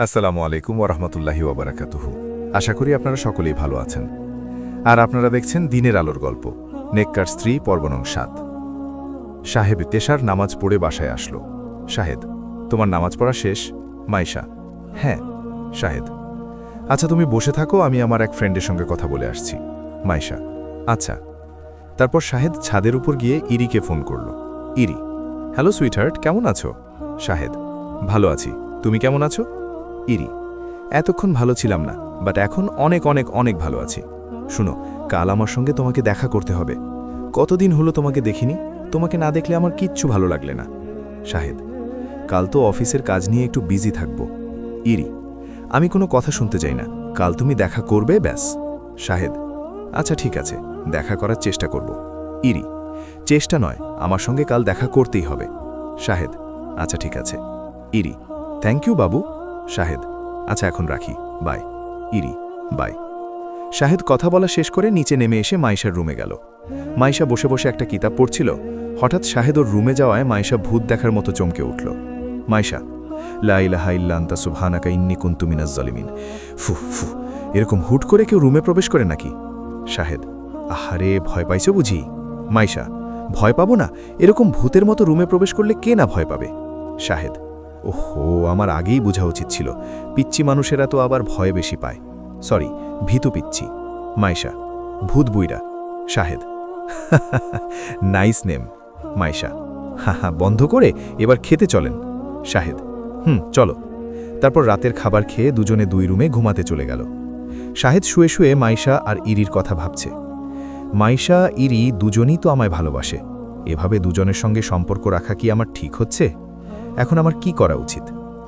আসসালামু আলাইকুম ওরহমতুল্লাহি ওবরাকাতুহু। আশা করি আপনারা সকলেই ভালো আছেন। আর আপনারা দেখছেন দিনের আলোর গল্প, নেককার স্ত্রী পর্ব নং ৭। সাহেব তেশার নামাজ পড়ে বাসায় আসলো। শাহেদ, তোমার নামাজ পড়া শেষ? মাইশা, হ্যাঁ। শাহেদ, আচ্ছা তুমি বসে থাকো, আমি আমার এক ফ্রেন্ডের সঙ্গে কথা বলে আসছি। মাইশা, আচ্ছা। তারপর শাহেদ ছাদের উপর গিয়ে ইরিকে ফোন করল। ইরি, হ্যালো সুইটহার্ট, কেমন আছো? শাহেদ, ভালো আছি, তুমি কেমন আছো? ইরি, এতক্ষণ ভালো ছিলাম না, বাট এখন অনেক অনেক অনেক ভালো আছি। শুনো, কাল আমার সঙ্গে তোমাকে দেখা করতে হবে। কতদিন হলো তোমাকে দেখিনি, তোমাকে না দেখলে আমার কিচ্ছু ভালো লাগলে না। শাহেদ, কাল তো অফিসের কাজ নিয়ে একটু বিজি থাকব। ইরি, আমি কোনো কথা শুনতে চাই না, কাল তুমি দেখা করবে ব্যাস। শাহেদ, আচ্ছা ঠিক আছে, দেখা করার চেষ্টা করব। ইরি, চেষ্টা নয়, আমার সঙ্গে কাল দেখা করতেই হবে। শাহেদ, আচ্ছা ঠিক আছে। ইরি, থ্যাংক ইউ বাবু। শাহেদ, আচ্ছা এখন রাখি, বাই। ইরি, বাই। শাহেদ কথা বলা শেষ করে নিচে নেমে এসে মাইশার রুমে গেল। মাইশা বসে বসে একটা কিতাব পড়ছিল। হঠাৎ শাহেদ ওর রুমে যাওয়ায় মাইশা ভূত দেখার মতো চমকে উঠল। মাইশা, লা ইলাহা ইল্লা আনতা সুবহানাকা ইন্নী কুনতু মিনাজ জালিমিন। ফু ফু, এরকম হুট করে কেউ রুমে প্রবেশ করে নাকি? শাহেদ, আহারে ভয় পাইছো বুঝি? মাইশা, ভয় পাবো না, এরকম ভূতের মতো রুমে প্রবেশ করলে কে না ভয় পাবে? শাহেদ, ওহো, আমার আগেই বোঝা উচিত ছিল, পিচ্চি মানুষেরা তো আবার ভয় বেশি পায়। সরি, ভীতু পিচ্চি। মাইশা, ভূত বুইরা। Shahed, nice name. মাইশা, হা, বন্ধ করে এবার খেতে চলেন। শাহেদ, চলো। তারপর রাতের খাবার খেয়ে দুজনে দুই রুমে ঘুমাতে চলে গেল। শাহেদ শুয়ে শুয়ে মাইশা আর ইরির কথা ভাবছে। মাইশা, ইরি দুজনই তো আমায় ভালোবাসে, এভাবে দুজনের সঙ্গে সম্পর্ক রাখা কি আমার ঠিক হচ্ছে? এখন আমার কি করা উচিত?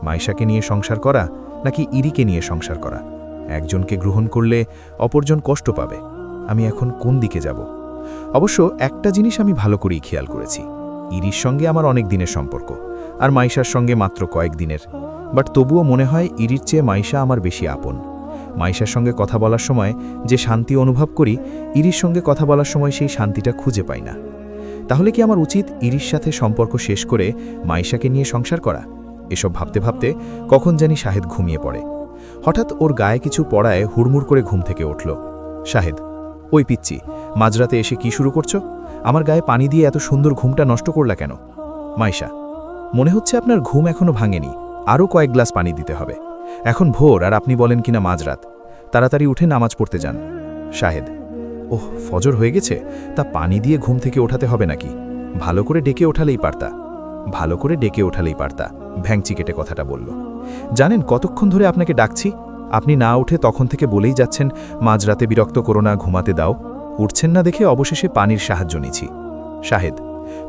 মাইশাকে নিয়ে সংসার করা নাকি ইরিকে নিয়ে সংসার করা? একজনকে গ্রহণ করলে অপরজন কষ্ট পাবে। আমি এখন কোন দিকে যাব? অবশ্য একটা জিনিস আমি ভালো করেই খেয়াল করেছি, ইরির সঙ্গে আমার অনেক দিনের সম্পর্ক, আর মাইশার সঙ্গে মাত্র কয়েক দিনের। বাট তবুও মনে হয় ইরির চেয়ে মাইশা আমার বেশি আপন। মাইশার সঙ্গে কথা বলার সময় যে শান্তি অনুভব করি, ইরির সঙ্গে কথা বলার সময় সেই শান্তিটা খুঁজে পাই না। তাহলে কি আমার উচিত ইরির সাথে সম্পর্ক শেষ করে মাইশাকে নিয়ে সংসার করা? এসব ভাবতে ভাবতে কখন জানি শাহেদ ঘুমিয়ে পড়ে। হঠাৎ ওর গায়ে কিছু পড়ায় হুড়মুড় করে ঘুম থেকে উঠল। শাহেদ, ওই পিচ্চি, মাঝরাতে এসে কি শুরু করছো? আমার গায়ে পানি দিয়ে এত সুন্দর ঘুমটা নষ্ট করলা কেন? মাইশা, মনে হচ্ছে আপনার ঘুম এখনো ভাঙেনি, আরও কয়েক গ্লাস পানি দিতে হবে। এখন ভোর আর আপনি বলেন কিনা মাঝরাত। তাড়াতাড়ি উঠে নামাজ পড়তে যান। শাহেদ, ওহ, ফজর হয়ে গেছে, তা পানি দিয়ে ঘুম থেকে ওঠাতে হবে নাকি? ভালো করে ডেকে ওঠালেই পারতা। ভালো করে ডেকে ওঠালেই পারতা, ভ্যাংচি কেটে কথাটা বলল। জানেন কতক্ষণ ধরে আপনাকে ডাকছি? আপনি না উঠে তখন থেকে বলেই যাচ্ছেন মাঝরাতে বিরক্ত করো না, ঘুমাতে দাও। উঠছেন না দেখে অবশেষে পানির সাহায্য নিছি। শাহেদ,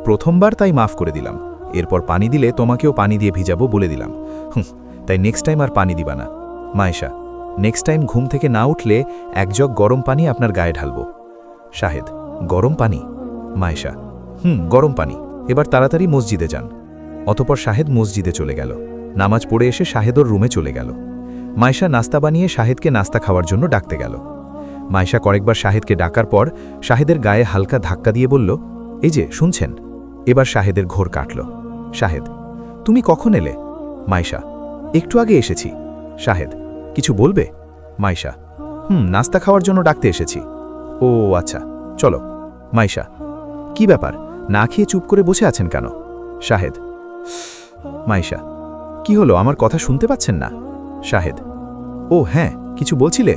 প্রথমবার তাই মাফ করে দিলাম, এরপর পানি দিলে তোমাকেও পানি দিয়ে ভিজাবো বলে দিলাম। তাই নেক্সট টাইম আর পানি দিবা না। মায়েশা, নেক্সট টাইম ঘুম থেকে না উঠলে এক জগ গরম পানি আপনার গায়ে ঢালবো। শাহেদ, গরম পানি? মায়েশা, গরম পানি। এবার তাড়াতাড়ি মসজিদে যান। অতপর শাহেদ মসজিদে চলে গেল। নামাজ পড়ে এসে শাহেদ ওর রুমে চলে গেল। মায়েশা নাস্তা বানিয়ে শাহেদকে নাস্তা খাওয়ার জন্য ডাকতে গেল। মায়েশা কয়েকবার শাহেদকে ডাকার পর শাহেদের গায়ে হালকা ধাক্কা দিয়ে বলল, এই যে শুনছেন? এবার শাহেদের ঘোর কাটল। শাহেদ, তুমি কখন এলে? মায়েশা, একটু আগে এসেছি। শাহেদ, কিছু বলবে? মায়েশা, নাস্তা খাওয়ার জন্য ডাকতে এসেছি। ও আচ্ছা, চলো। মায়েশা, কি ব্যাপার, না খেয়ে চুপ করে বসে আছেন কেন? শাহেদ, মায়েশা, কি হলো, আমার কথা শুনতে পাচ্ছেন না? শাহেদ, ও হ্যাঁ, কিছু বলছিলে?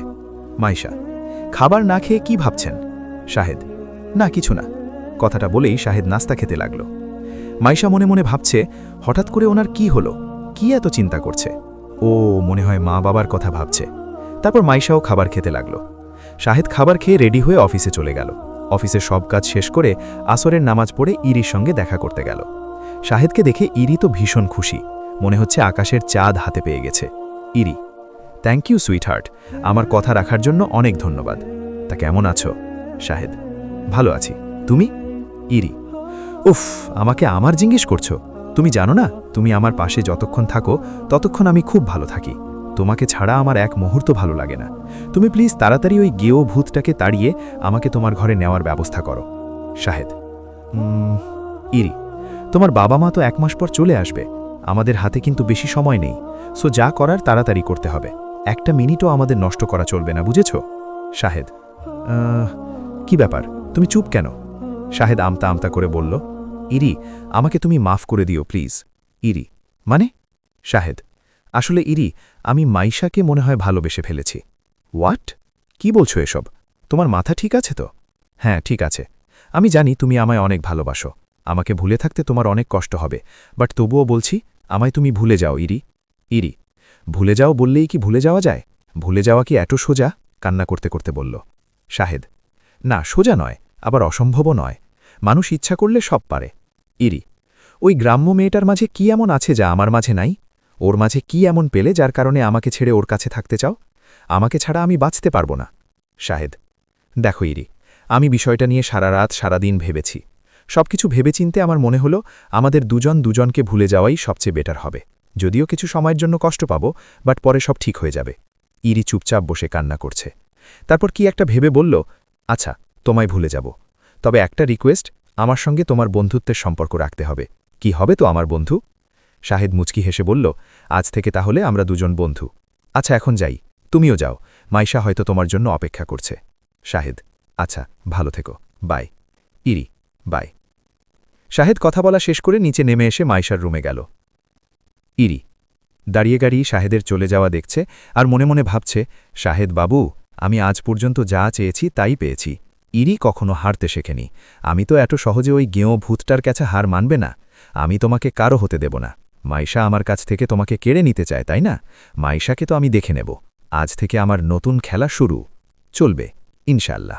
মায়েশা, খাবার না খেয়ে কি ভাবছেন? শাহেদ, না কিছু না। কথাটা বলেই শাহেদ নাস্তা খেতে লাগল। মায়েশা মনে মনে ভাবছে, হঠাৎ করে ওনার কি হলো, কি এত চিন্তা করছে? ও মনে হয় মা বাবার কথা ভাবছে। তারপর মায়েশাও খাবার খেতে লাগল। শাহেদ খাবার খেয়ে রেডি হয়ে অফিসে চলে গেল। অফিসের সব কাজ শেষ করে আসরের নামাজ পড়ে ইরির সঙ্গে দেখা করতে গেল। শাহেদকে দেখে ইরি তো ভীষণ খুশি, মনে হচ্ছে আকাশের চাঁদ হাতে পেয়ে গেছে। ইরি, থ্যাংক ইউ সুইটহার্ট, আমার কথা রাখার জন্য অনেক ধন্যবাদ। তা কেমন আছো? শাহেদ, ভালো আছি, তুমি? ইরি, উফ, আমাকে আমার জিজ্ঞেস করছো? তুমি জানো না, তুমি আমার পাশে যতক্ষণ থাকো ততক্ষণ আমি খুব ভালো থাকি। তোমাকে ছাড়া আমার এক মুহূর্ত ভালো লাগে না। তুমি প্লিজ তাড়াতাড়ি ওই গেও ভূতটাকে তাড়িয়ে আমাকে তোমার ঘরে নেওয়ার ব্যবস্থা করো। শাহেদ, ইরি, তোমার বাবা মা তো 1 মাস পর চলে আসবে, আমাদের হাতে কিন্তু বেশি সময় নেই। সো যা করার তাড়াতাড়ি করতে হবে, একটা মিনিটও আমাদের নষ্ট করা চলবে না, বুঝেছ? শাহেদ: কি ব্যাপার, তুমি চুপ কেন? শাহেদ আমতা আমতা করে বলল, ইরি, আমাকে তুমি মাফ করে দিও প্লিজ। ইরি: মানে? শাহেদ: আসলে ইরি, আমি মাইশাকে মনে হয় ভালোবেসে ফেলেছি। হোয়াট? কি বলছো এসব? তোমার মাথা ঠিক আছে তো? হ্যাঁ, ঠিক আছে। আমি জানি তুমি আমায় অনেক ভালোবাসো, আমাকে ভুলে থাকতে তোমার অনেক কষ্ট হবে, বাট তবুও বলছি, আমায় তুমি ভুলে যাও ইরি। ইরি: ভুলে যাও বললেই কি ভুলে যাওয়া যায়? ভুলে যাওয়া কি এত সোজা? কান্না করতে করতে বলল। শাহেদ: না, সোজা নয়, আবার অসম্ভবও নয়। মানুষ ইচ্ছা করলে সব পারে। ইরি: ওই গ্রাম্য মেয়েটার মাঝে কি এমন আছে যা আমার মাঝে নাই? ওর মাঝে কি এমন পেলে যার কারণে আমাকে ছেড়ে ওর কাছে থাকতে চাও? আমাকে ছাড়া আমি বাঁচতে পারব না। শাহেদ: দেখো ইরি, আমি বিষয়টা নিয়ে সারা রাত সারাদিন ভেবেছি। সবকিছু ভেবেচিন্তে আমার মনে হলো আমাদের দুজন দুজনকে ভুলে যাওয়াই সবচেয়ে বেটার হবে। যদিও কিছু সময়ের জন্য কষ্ট পাব, বাট পরে সব ঠিক হয়ে যাবে। ইরি চুপচাপ বসে কান্না করছে। তারপর কি একটা ভেবে বলল, আচ্ছা, তোমায় ভুলে যাব, তবে একটা রিকোয়েস্ট, আমার সঙ্গে তোমার বন্ধুত্বের সম্পর্ক রাখতে হবে। কি হবে তো আমার বন্ধু? শাহেদ মুচকি হেসে বলল, আজ থেকে তাহলে আমরা দুজন বন্ধু। আচ্ছা, এখন যাই, তুমিও যাও, মাইশা হয়তো তোমার জন্য অপেক্ষা করছে। শাহেদ: আচ্ছা, ভালো থেকো, বাই। ইরি: বাই। শাহেদ কথা বলা শেষ করে নিচে নেমে এসে মাইশার রুমে গেল। ইরি দাঁড়িয়ে গাড়ি শাহেদের চলে যাওয়া দেখছে আর মনে মনে ভাবছে, শাহেদ বাবু, আমি আজ পর্যন্ত যা চেয়েছি তাই পেয়েছি। ইরি কখনো হারতে শেখেনি। আমি তো এত সহজে ওই গেঁয়ো ভূতটার কাছে হার মানবে না। আমি তোমাকে কারো হতে দেব না। মাইশা আমার কাছ থেকে তোমাকে কেড়ে নিতে চায়, তাই না? মাইশাকে তো আমি দেখে নেব। আজ থেকে আমার নতুন খেলা শুরু। চলবে, ইনশাল্লাহ।